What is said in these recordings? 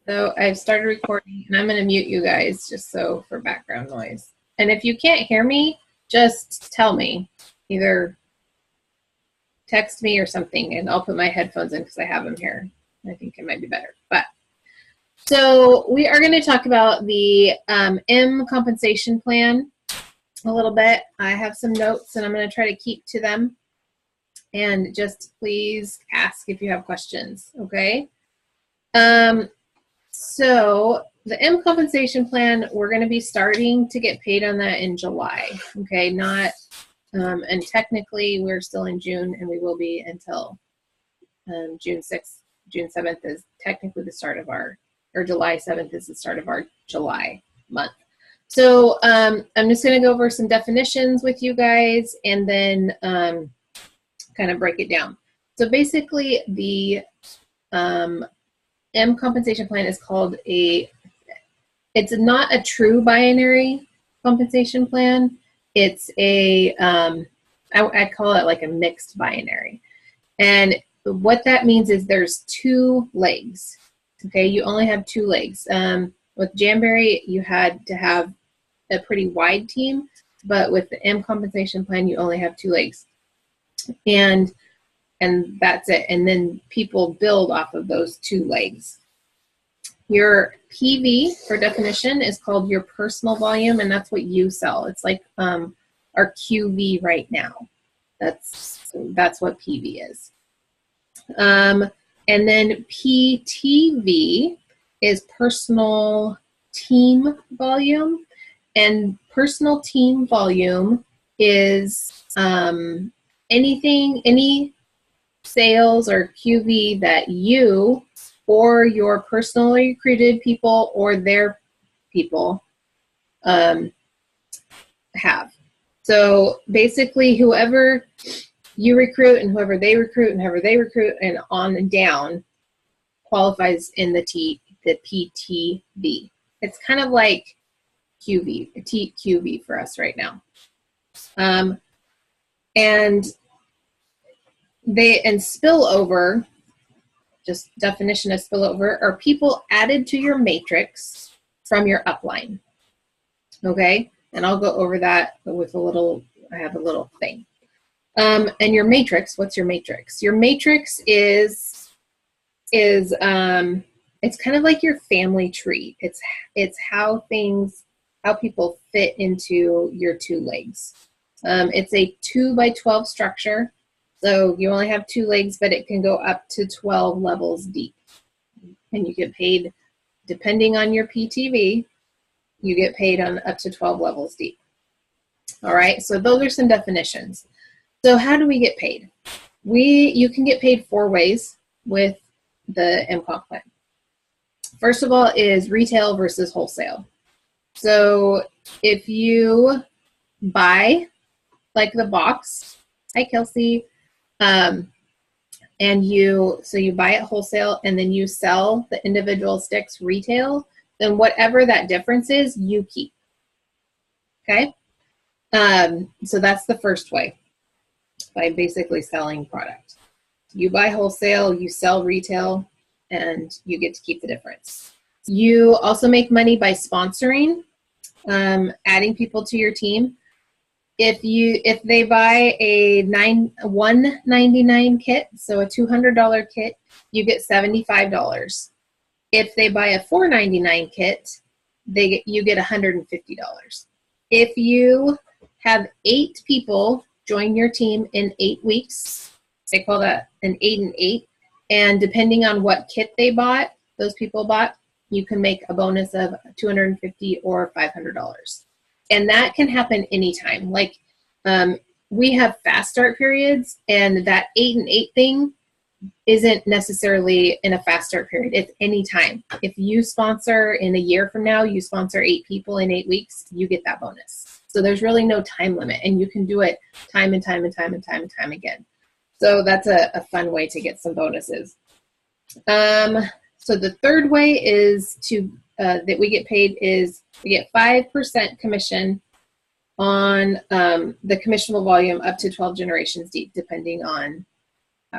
So I've started recording, and I'm going to mute you guys just so for background noise. And if you can't hear me, just tell me. Either text me or something, and I'll put my headphones in because I have them here. I think it might be better. But so we are going to talk about the M compensation plan a little bit. I have some notes, and I'm going to try to keep to them. And just please ask if you have questions, okay? So the M compensation plan, we're going to be starting to get paid on that in July, okay? Not, and technically we're still in June, and we will be until June 6th. June 7th is technically the start of our, or July 7th is the start of our July month. So I'm just going to go over some definitions with you guys, and then kind of break it down. So basically the M compensation plan is called it's not a true binary compensation plan. It's a, I call it like a mixed binary. And what that means is there's two legs, okay? You only have two legs. With Jamberry, you had to have a pretty wide team, but with the M compensation plan, you only have two legs. And that's it. And then people build off of those two legs. Your PV, for definition, is called your personal volume, and that's what you sell. It's like our QV right now. That's what PV is. And then PTV is personal team volume, and personal team volume is any sales or QV that you or your personally recruited people or their people have. So basically whoever you recruit and whoever they recruit and whoever they recruit and on and down qualifies in the PTV. It's kind of like QV for us right now. And spillover, just definition of spillover, are people added to your matrix from your upline. Okay, and I'll go over that with I have a little thing. And your matrix, what's your matrix? Your matrix is it's kind of like your family tree. It's how people fit into your two legs. It's a 2x12 structure. So you only have two legs, but it can go up to 12 levels deep. And you get paid, depending on your PTV, you get paid on up to 12 levels deep. All right, so those are some definitions. So how do we get paid? You can get paid 4 ways with the MComp plan. First of all is retail versus wholesale. So if you buy, like the box, hi Kelsey, and you buy it wholesale and then you sell the individual sticks retail, then whatever that difference is, you keep. Okay? So that's the first way, by basically selling product. You buy wholesale, you sell retail, and you get to keep the difference. You also make money by sponsoring, adding people to your team. If they buy a $199 kit, so a $200 kit, you get $75. If they buy a $499 kit, you get $150. If you have 8 people join your team in 8 weeks, they call that an 8 and 8, and depending on what kit those people bought, you can make a bonus of $250 or $500. And that can happen anytime. Like we have fast start periods, and that 8 and 8 thing isn't necessarily in a fast start period. It's anytime. If you sponsor in a year from now, you sponsor 8 people in 8 weeks, you get that bonus. So there's really no time limit, and you can do it time and time and time and time and time again. So that's a fun way to get some bonuses. So the third way is that we get paid is we get 5% commission on the commissionable volume up to 12 generations deep, depending on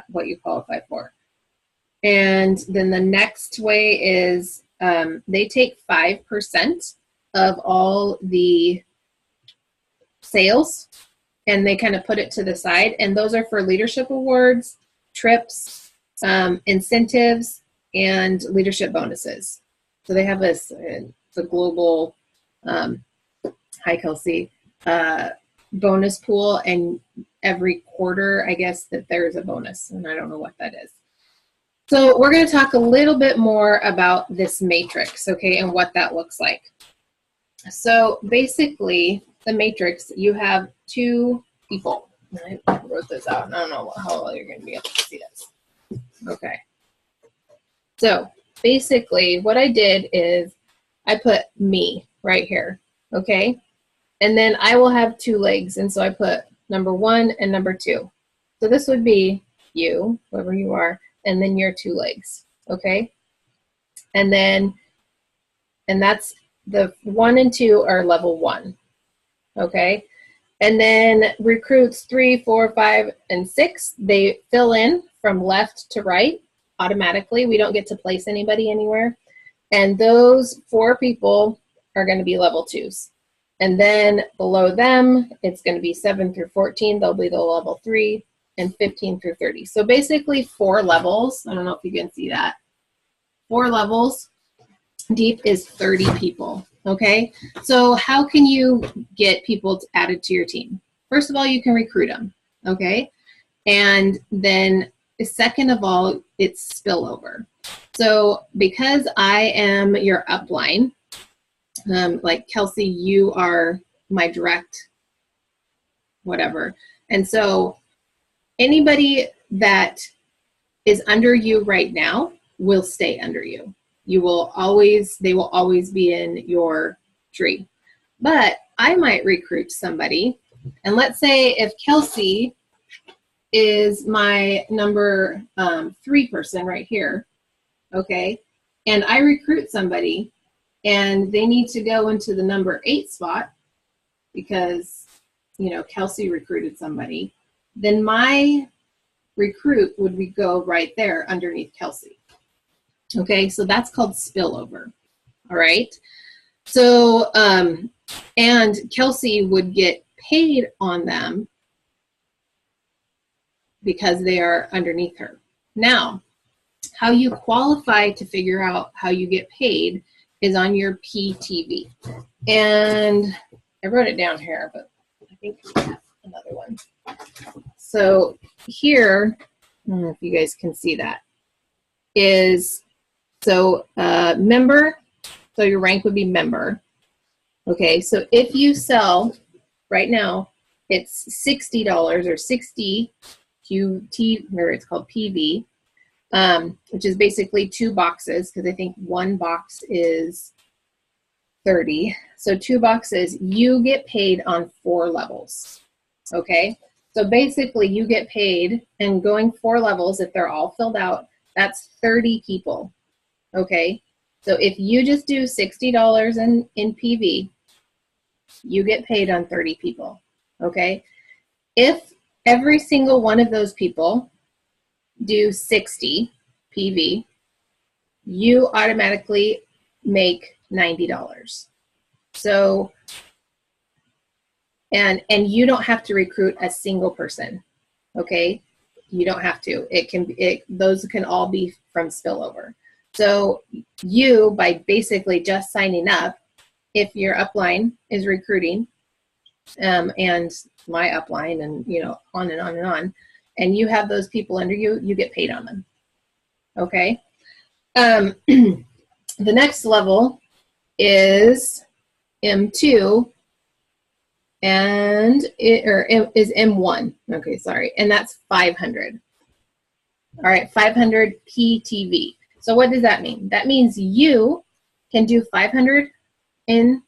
what you qualify for. And then the next way is they take 5% of all the sales and they kind of put it to the side. And those are for leadership awards, trips, incentives, and leadership bonuses. So they have this, it's a global, hi Kelsey, bonus pool, and every quarter, I guess, that there's a bonus, and I don't know what that is. So we're going to talk a little bit more about this matrix, okay, and what that looks like. So basically, the matrix, you have two people. I wrote this out, and I don't know how well you're going to be able to see this. Okay. So basically, what I did is I put me right here, okay? And then I will have two legs, and so I put number 1 and number 2. So this would be you, whoever you are, and then your 2 legs, okay? And that's the 1 and 2 are level 1, okay? And then recruits 3, 4, 5, and 6, they fill in from left to right automatically. We don't get to place anybody anywhere. And those 4 people are going to be level 2s. And then below them, it's going to be 7 through 14. They'll be the level 3, and 15 through 30. So basically 4 levels. I don't know if you can see that. 4 levels deep is 30 people. Okay. So how can you get people added to your team? First of all, you can recruit them. Okay. And then second of all, it's spillover. So because I am your upline, like Kelsey, you are my direct whatever. And so anybody that is under you right now will stay under you. They will always be in your tree. But I might recruit somebody, and let's say if Kelsey is my number 3 person right here, okay, and I recruit somebody, and they need to go into the number 8 spot because, you know, Kelsey recruited somebody, then my recruit would go right there underneath Kelsey. Okay, so that's called spillover. All right. So, and Kelsey would get paid on them because they are underneath her. Now, how you qualify to figure out how you get paid is on your PTV. And I wrote it down here, but I think we have another one. So here, I don't know if you guys can see that, is, so member, so your rank would be member. Okay, so if you sell, right now, it's $60 or 60 QT, or it's called PV, which is basically 2 boxes, because I think 1 box is 30. So 2 boxes, you get paid on 4 levels. Okay, so basically you get paid, and going 4 levels, if they're all filled out, that's 30 people. Okay, so if you just do $60 in PV, you get paid on 30 people. Okay, if every single one of those people do 60 PV, you automatically make $90. So, and you don't have to recruit a single person. Okay, you don't have to. Those can all be from spillover. So you, by basically just signing up, if your upline is recruiting, and my upline, and you know, on and on and on, and you have those people under you, you get paid on them. Okay. The next level is M2, and is M1. Okay, sorry, and that's 500. All right, 500 PTV. So what does that mean? That means you can do 500 in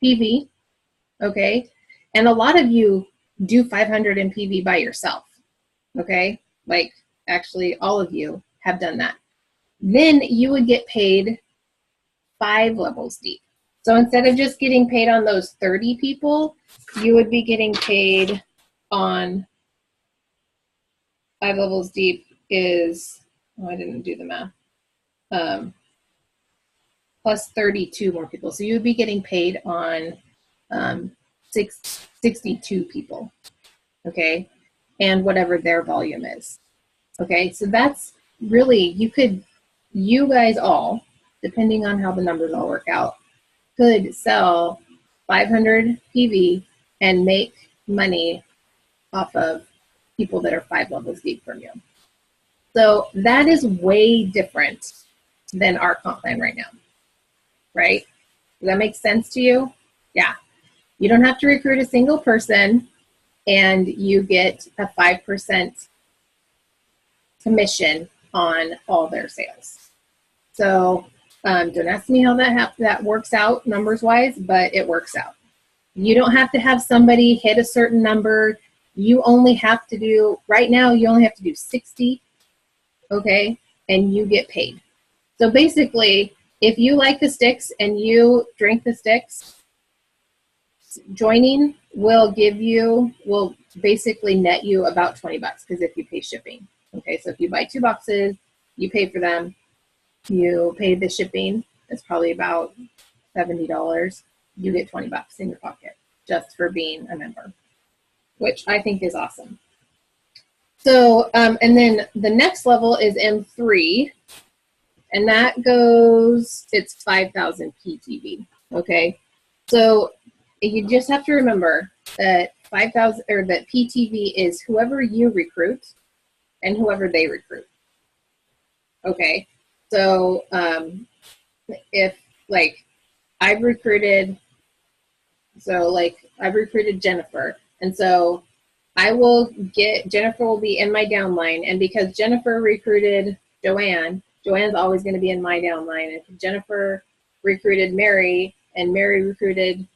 PV, okay? And a lot of you do 500 in PV by yourself, okay? Like, actually, all of you have done that. Then you would get paid 5 levels deep. So instead of just getting paid on those 30 people, you would be getting paid on 5 levels deep is, oh, I didn't do the math. plus 32 more people. So you would be getting paid on 62 people, okay? And whatever their volume is, okay? So that's really, you guys all, depending on how the numbers all work out, could sell 500 PV and make money off of people that are 5 levels deep from you. So that is way different than our comp plan right now, right? Does that make sense to you? Yeah. You don't have to recruit a single person, and you get a 5% commission on all their sales. So don't ask me how that works out numbers wise, but it works out. You don't have to have somebody hit a certain number. You only have to do, right now, you only have to do 60, okay? And you get paid. So basically, if you like the sticks and you drink the sticks, joining will basically net you about 20 bucks because if you pay shipping. Okay, so if you buy 2 boxes, you pay for them, you pay the shipping, it's probably about $70. You get 20 bucks in your pocket just for being a member, which I think is awesome. So, and then the next level is M3, and that goes, it's 5,000 PTV, okay? So you just have to remember that 5,000, or that PTV is whoever you recruit and whoever they recruit, okay? So if, like, I've recruited Jennifer, and so Jennifer will be in my downline, and because Jennifer recruited Joanne's always going to be in my downline. And if Jennifer recruited Mary, and Mary recruited,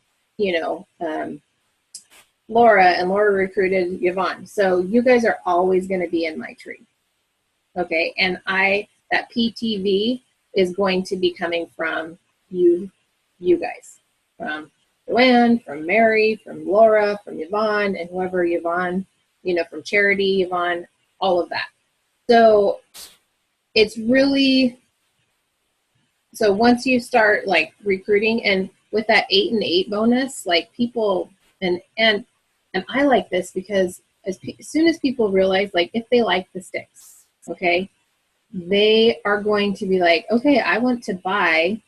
Laura, and Laura recruited Yvonne. So you guys are always going to be in my tree, okay? And that PTV is going to be coming from you guys, from Joanne, from Mary, from Laura, from Yvonne, and whoever Yvonne, from Charity, Yvonne, all of that. So it's really, so once you start like recruiting, and with that 8 and 8 bonus, like people, and I like this because as soon as people realize, like, if they like the sticks, okay, they are going to be like, okay, I want to buy,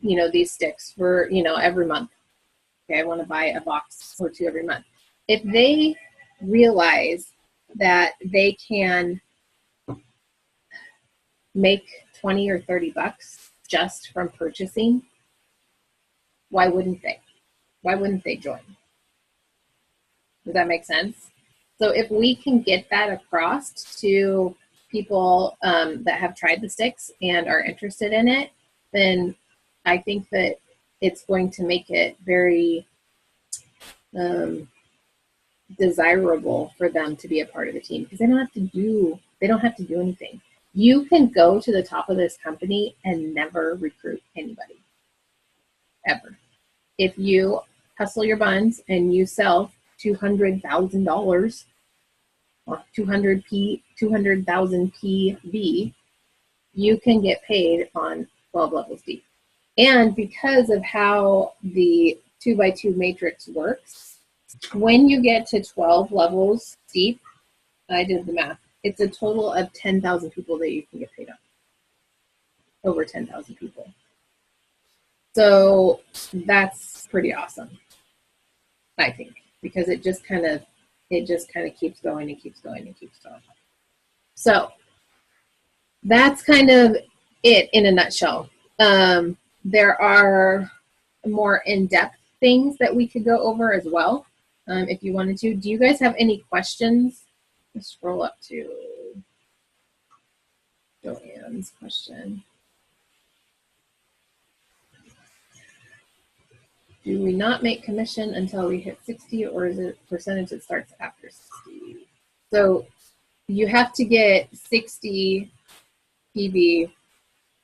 these sticks for, every month. Okay, I want to buy a box or 2 every month. If they realize that they can make 20 or 30 bucks just from purchasing, why wouldn't they? Why wouldn't they join? Does that make sense? So if we can get that across to people that have tried the sticks and are interested in it, then I think that it's going to make it very desirable for them to be a part of the team, because they don't have to do anything. You can go to the top of this company and never recruit anybody, ever. If you hustle your buns and you sell $200,000 or 200,000 PV, you can get paid on 12 levels deep. And because of how the 2x2 matrix works, when you get to 12 levels deep, I did the math, it's a total of 10,000 people that you can get paid on. Over 10,000 people. So that's pretty awesome, I think, because it just kind of keeps going and keeps going and keeps going. So that's kind of it in a nutshell. There are more in-depth things that we could go over as well, if you wanted to. Do you guys have any questions? Let's scroll up to Joanne's question. Do we not make commission until we hit 60, or is it percentage that starts after 60? So you have to get 60 PV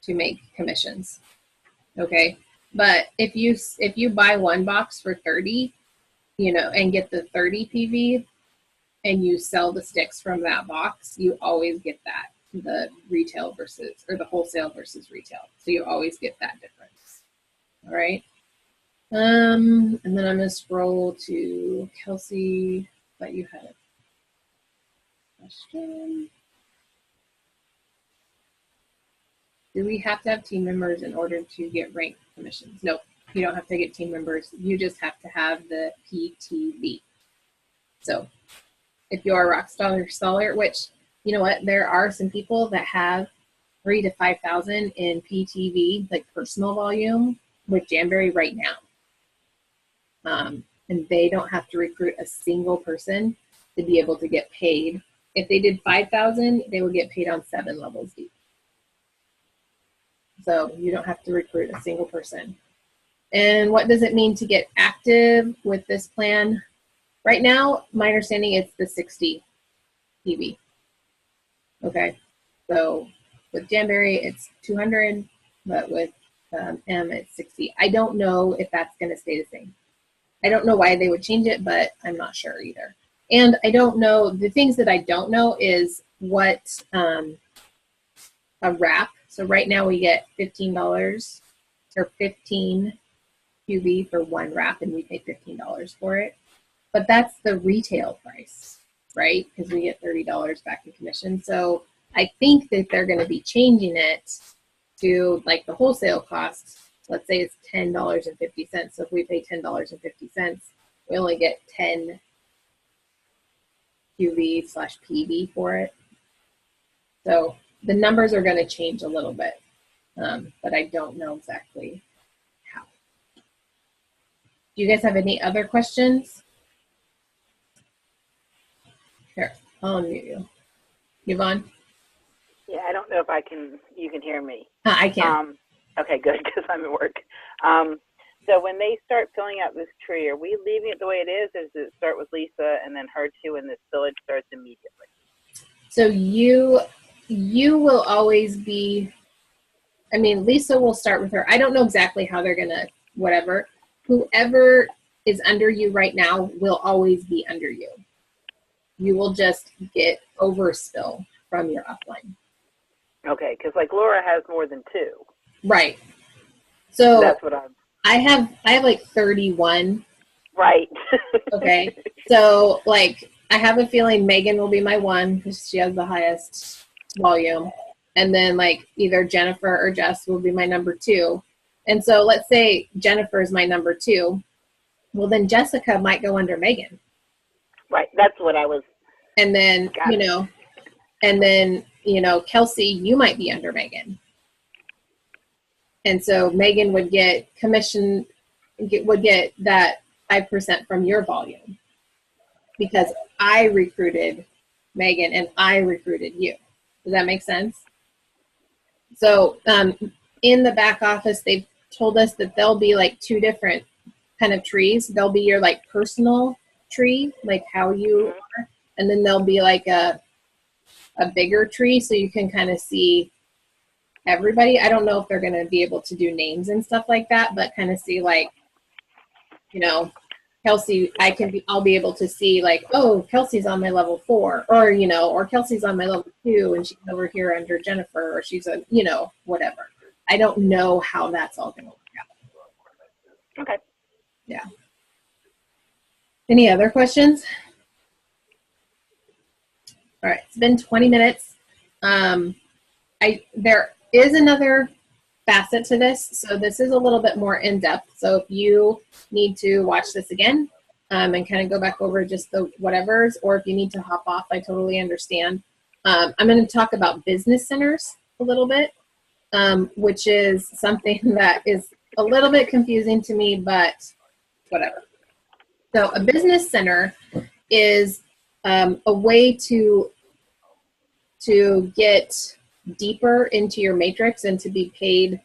to make commissions, okay? But if you buy 1 box for 30, and get the 30 PV, and you sell the sticks from that box, you always get that. the retail versus, or the wholesale versus retail. So you always get that difference. All right. And then I'm going to scroll to Kelsey, but you had a question. Do we have to have team members in order to get rank commissions? Nope, you don't have to get team members. You just have to have the PTV. So if you are a Rockstar installer, which, you know what, there are some people that have 3,000 to 5,000 in PTV, like personal volume, with Jamberry right now. And they don't have to recruit a single person to be able to get paid. If they did 5,000, they would get paid on 7 levels deep. So you don't have to recruit a single person. And what does it mean to get active with this plan? Right now, my understanding it's the 60 PV. Okay, so with Jamberry, it's 200, but with M, it's 60. I don't know if that's going to stay the same. I don't know why they would change it, but I'm not sure either. And I don't know, the things that I don't know is what a wrap. So right now we get $15 or 15 QV for one wrap, and we pay $15 for it. But that's the retail price, right? Because we get $30 back in commission. So I think that they're going to be changing it to like the wholesale cost. Let's say it's $10.50. So if we pay $10.50, we only get 10 QV/PV for it. So the numbers are going to change a little bit, but I don't know exactly how. Do you guys have any other questions? Here, I'll unmute you. Yvonne? Yeah, I don't know if you can hear me. I can. Okay, good, because I'm at work. So when they start filling out this tree, are we leaving it the way it is, or does it start with Lisa and then her two, and this village starts immediately? So you will always be, I mean, Lisa will start with her. I don't know exactly how they're going to, whatever. Whoever is under you right now will always be under you. You will just get overspill from your upline. Okay, because like Laura has more than 2. Right. So that's what I have like 31. Right. Okay. So like I have a feeling Megan will be my 1 because she has the highest volume. And then like either Jennifer or Jess will be my number 2. And so let's say Jennifer is my number 2. Well, then Jessica might go under Megan. Right. That's what I was. And then, Kelsey, you might be under Megan. And so Megan would get commission, would get that 5% from your volume because I recruited Megan and I recruited you. Does that make sense? So in the back office, they've told us that there'll be like 2 different kind of trees. There'll be your like personal tree, like how you are, and then there'll be like a bigger tree so you can kind of see everybody. I don't know if they're going to be able to do names and stuff like that, but kind of see like, Kelsey, I'll be able to see like, oh, Kelsey's on my level 4, or, or Kelsey's on my level 2 and she's over here under Jennifer, or she's a, whatever. I don't know how that's all going to work out. Okay. Yeah. Any other questions? All right, it's been 20 minutes. There is another facet to this, so this is a little bit more in-depth. So if you need to watch this again and kind of go back over just the whatevers, or if you need to hop off, I totally understand. I'm going to talk about business centers a little bit, which is something that is a little bit confusing to me, but whatever. So a business center is a way to get deeper into your matrix and to be paid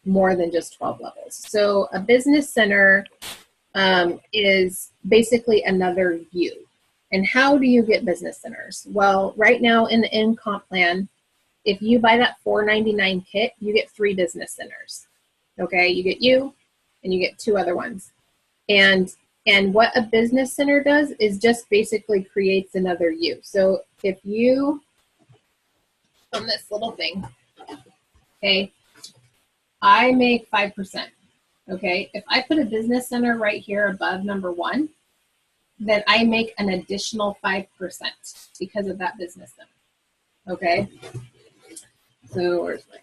more than just 12 levels. So a business center is basically another you. And how do you get business centers? Well, right now in the in-comp plan, if you buy that $4.99 kit, you get 3 business centers. Okay, you get you and you get 2 other ones. And what a business center does is just basically creates another you. So if you on this little thing. Okay, I make 5%. Okay, if I put a business center right here above number 1, then I make an additional 5% because of that business center. Okay, so where's my,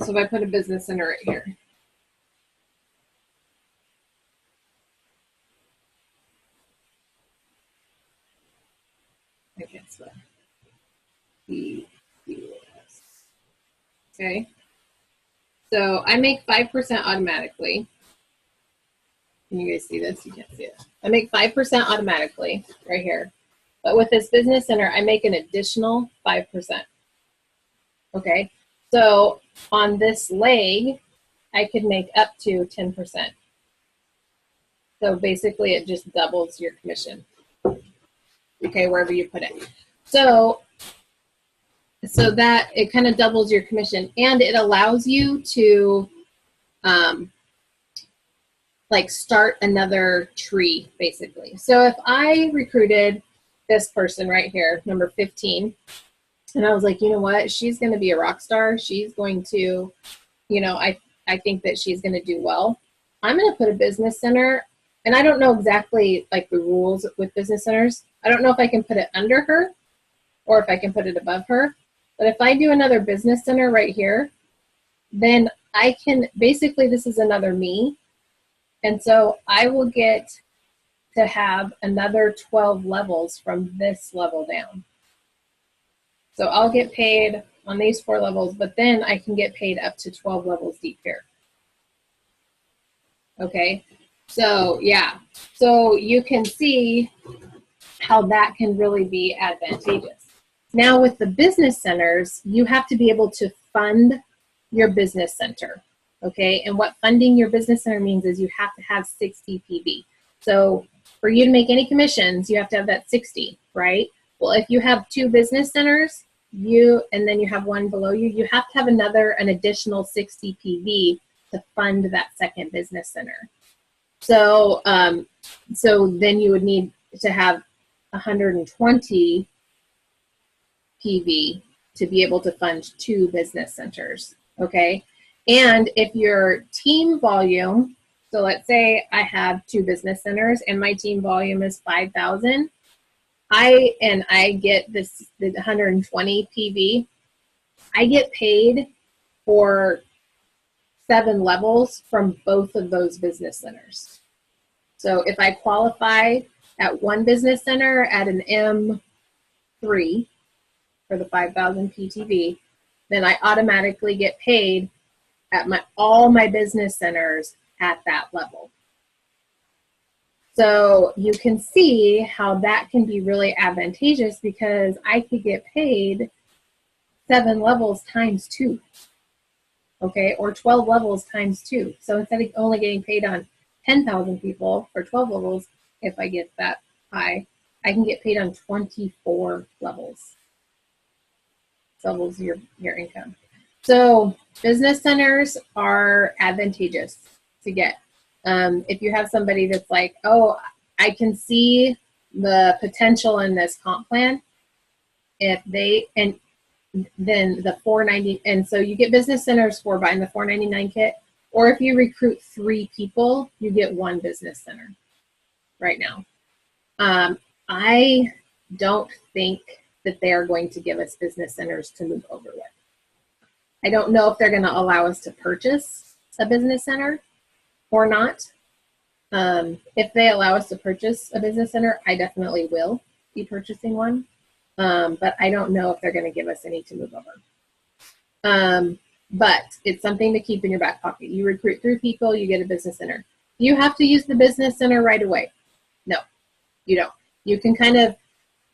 so if I put a business center right here. I guess what? Okay, so I make 5% automatically. Can you guys see this? You can't see it. I make 5% automatically right here. But with this business center, I make an additional 5%. Okay, so on this leg, I could make up to 10%. So basically, it just doubles your commission. Okay, wherever you put it. So that it kind of doubles your commission, and it allows you to like start another tree, basically. So if I recruited this person right here, number 15, and I was like, you know what, she's going to be a rock star. She's going to, you know, I think that she's going to do well. I'm going to put a business center, and I don't know exactly like the rules with business centers. I don't know if I can put it under her or if I can put it above her. But if I do another business center right here, then I can, basically this is another me. And so I will get to have another 12 levels from this level down. So I'll get paid on these 4 levels, but then I can get paid up to 12 levels deep here. Okay, so yeah, so you can see how that can really be advantageous. Now with the business centers, you have to be able to fund your business center. Okay, and what funding your business center means is you have to have 60 PV. So for you to make any commissions, you have to have that 60, right? Well, if you have 2 business centers, and then you have 1 below you, you have to have an additional 60 PV to fund that second business center. So, so then you would need to have 120 PV to be able to fund 2 business centers. Okay. And if your team volume, so let's say I have 2 business centers and my team volume is 5,000, I get the 120 PV, I get paid for 7 levels from both of those business centers. So if I qualify at 1 business center at an M3 for the 5,000 PTV, then I automatically get paid at all my business centers at that level. So you can see how that can be really advantageous because I could get paid 7 levels times 2, okay, or 12 levels times 2. So instead of only getting paid on 10,000 people for 12 levels, if I get that high, I can get paid on 24 levels. Doubles your income. So business centers are advantageous to get. If you have somebody that's like, oh, I can see the potential in this comp plan, then the $4.90, and so you get business centers for buying the $4.99 kit, or if you recruit 3 people, you get 1 business center right now. I don't think that they are going to give us business centers to move over with. I don't know if they're going to allow us to purchase a business center or not. If they allow us to purchase a business center, I definitely will be purchasing one. But I don't know if they're going to give us any to move over. But it's something to keep in your back pocket. You recruit 3 people, you get a business center. Do you have to use the business center right away? No, you don't. You can kind of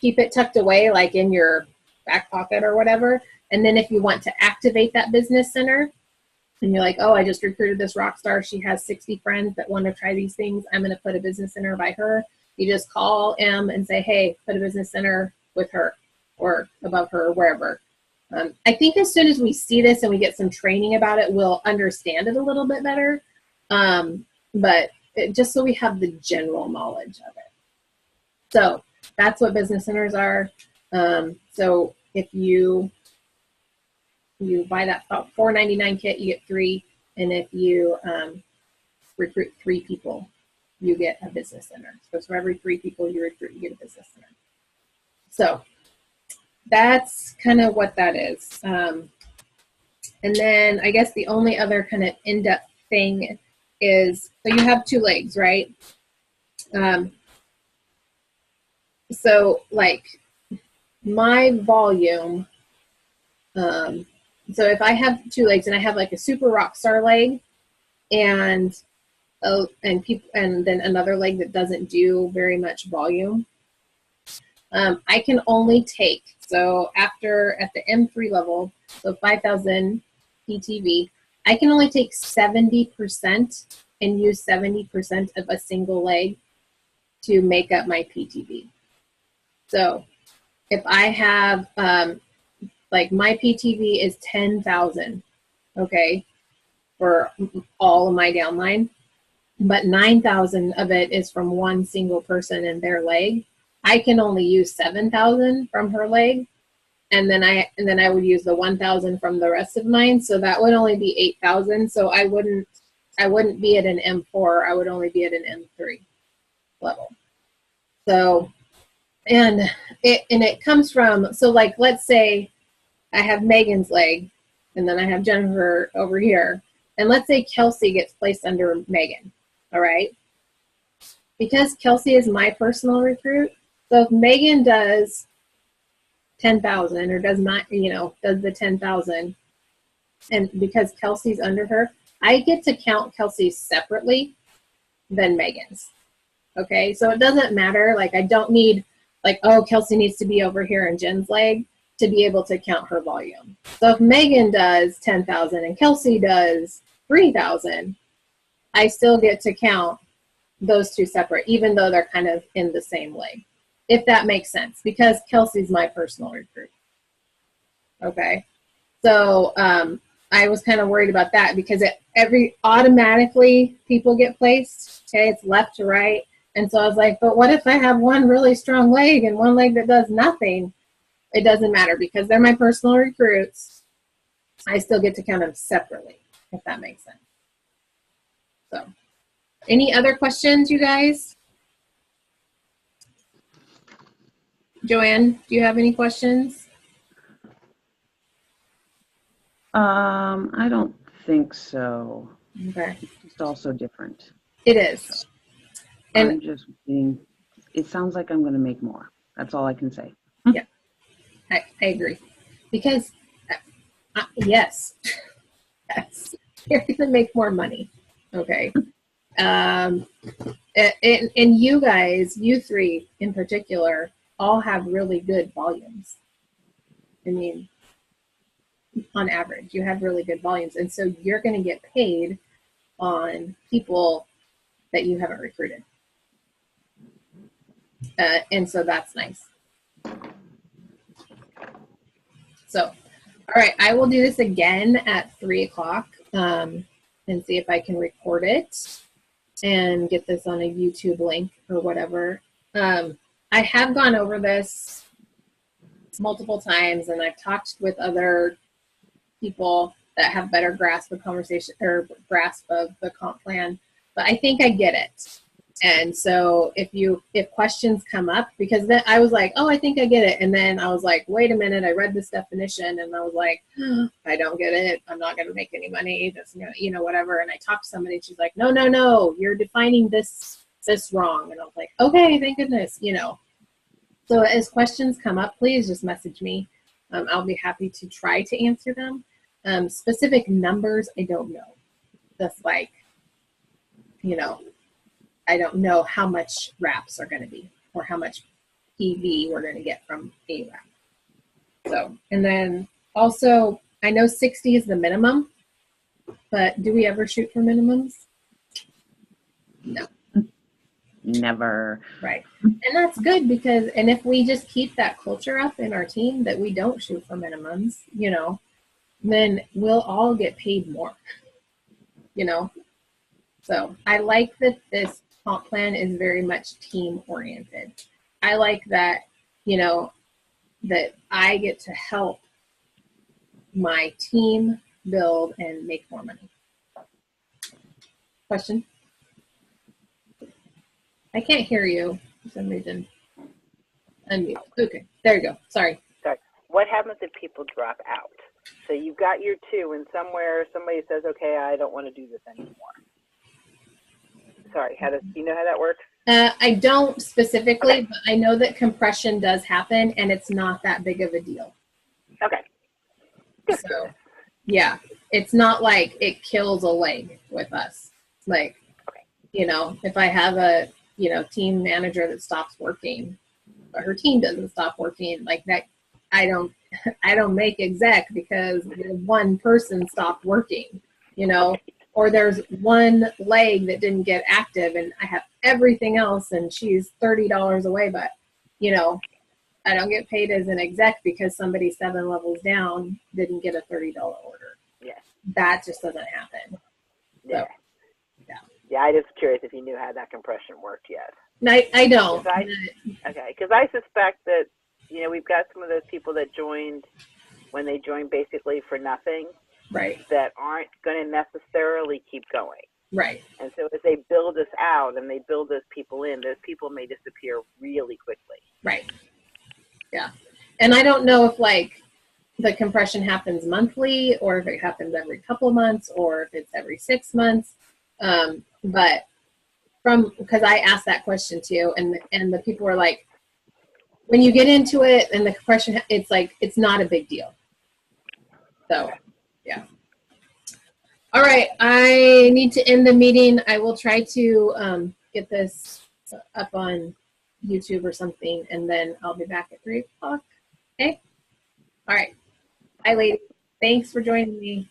keep it tucked away like in your back pocket or whatever. And then if you want to activate that business center and you're like, oh, I just recruited this rock star. She has 60 friends that want to try these things. I'm going to put a business center by her. You just call M and say, hey, put a business center with her or above her or wherever. I think as soon as we see this and we get some training about it, we'll understand it a little bit better. But just so we have the general knowledge of it. So that's what business centers are. So if you you buy that $4.99 kit, you get 3. And if you recruit 3 people, you get a business center. So for every 3 people you recruit, you get a business center. So that's kind of what that is. And then I guess the only other kind of in-depth thing is, so you have 2 legs, right? So like my volume, so if I have 2 legs and I have like a super rock star leg and then another leg that doesn't do very much volume, I can only take, so at the M3 level, so 5,000 PTV, I can only take 70% and use 70% of a single leg to make up my PTV. So if I have, like my PTV is 10,000, okay, for all of my downline, but 9,000 of it is from one single person and their leg. I can only use 7,000 from her leg, and then I would use the 1,000 from the rest of mine. So that would only be 8,000. So I wouldn't be at an M4. I would only be at an M3 level. So, and it comes from, so like, let's say I have Megan's leg, and then I have Jennifer over here, and let's say Kelsey gets placed under Megan. All right. Because Kelsey is my personal recruit, so if Megan does 10,000 or does not, does the 10,000, and because Kelsey's under her, I get to count Kelsey's separately than Megan's. Okay. So it doesn't matter. Like I don't need like, oh, Kelsey needs to be over here in Jen's leg to be able to count her volume. So if Megan does 10,000 and Kelsey does 3,000, I still get to count those 2 separate, even though they're kind of in the same leg, if that makes sense, because Kelsey's my personal recruit. Okay. So I was kind of worried about that because automatically people get placed. Okay. It's left to right. And so I was like, but what if I have one really strong leg and one leg that does nothing? It doesn't matter because they're my personal recruits. I still get to count them separately, if that makes sense. So any other questions, you guys? Joanne, do you have any questions? I don't think so. Okay. It's just also different. It is. And I'm just being, it sounds like I'm going to make more. That's all I can say. Yeah, I agree. Because, yes, yes, you're going to make more money. Okay. And you guys, you 3 in particular, all have really good volumes. I mean, on average, you have really good volumes. And so you're going to get paid on people that you haven't recruited. And so that's nice. So, all right, I will do this again at 3 o'clock and see if I can record it and get this on a YouTube link or whatever. I have gone over this multiple times, and I've talked with other people that have better grasp of conversation or grasp of the comp plan, but I think I get it. And so if questions come up, because then I was like, oh, I think I get it. And then I was like, wait a minute, I read this definition and I was like, oh, I don't get it. I'm not going to make any money. That's, whatever. And I talked to somebody and she's like, no, you're defining this wrong. And I was like, okay, thank goodness, So as questions come up, please just message me. I'll be happy to try to answer them. Specific numbers, I don't know. Just like, I don't know how much wraps are going to be or how much PV we're going to get from a wrap. So, and then also, I know 60 is the minimum, but do we ever shoot for minimums? No. Never. Right. And that's good because, and if we just keep that culture up in our team that we don't shoot for minimums, then we'll all get paid more, So I like that this comp plan is very much team oriented. I like that, that I get to help my team build and make more money. Question? I can't hear you for some reason. Unmute. Okay, there you go. Sorry. Sorry. What happens if people drop out? So you've got your 2 and somewhere somebody says, okay, I don't want to do this anymore. Sorry, do you know how that works? I don't specifically, Okay. but I know that compression does happen and it's not that big of a deal. Okay. So, yeah, it's not like it kills a leg with us. Like, Okay. you know, if I have a, you know, team manager that stops working, but her team doesn't stop working, like that, I don't make exec because one person stopped working, you know, or there's one leg that didn't get active and I have everything else and she's $30 away, but, you know, I don't get paid as an exec because somebody 7 levels down didn't get a $30 order. Yeah. That just doesn't happen. Yeah. So, yeah. Yeah, I just curious if you knew how that compression worked yet. I don't. Okay, because I suspect that, you know, we've got some of those people that joined when they joined basically for nothing Right, that aren't going to necessarily keep going. right, And so as they build this out and they build those people in, those people may disappear really quickly. right. Yeah. And I don't know if like the compression happens monthly or if it happens every couple of months or if it's every 6 months. But because I asked that question too, and the people were like, when you get into it and the compression, it's like, it's not a big deal. So, yeah. All right, I need to end the meeting. I will try to get this up on YouTube or something, and then I'll be back at 3 o'clock. Okay? All right. Bye, ladies. Thanks for joining me.